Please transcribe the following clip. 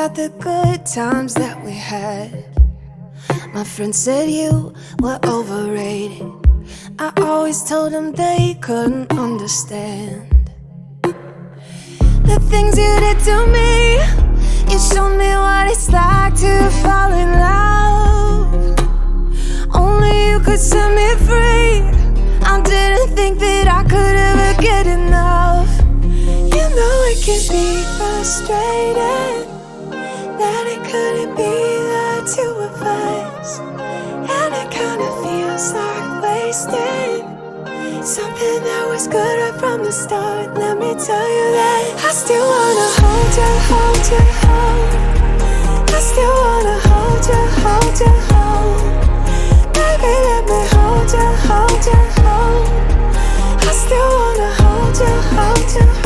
about the good times that we had. My friends said you were overrated. I always told them they couldn't understand the things you did to me. You showed me what it's like to fall in love. Only you could set me free. I didn't think that I could ever get enough. You know it can be frustrating that it couldn't be the two of us, and it kinda feels like wasted something that was good right from the start. Let me tell you that I still wanna hold you, hold you, hold. I still wanna hold you, hold you, hold. Baby, let me hold you, hold you, hold. I still wanna hold you, hold you, hold.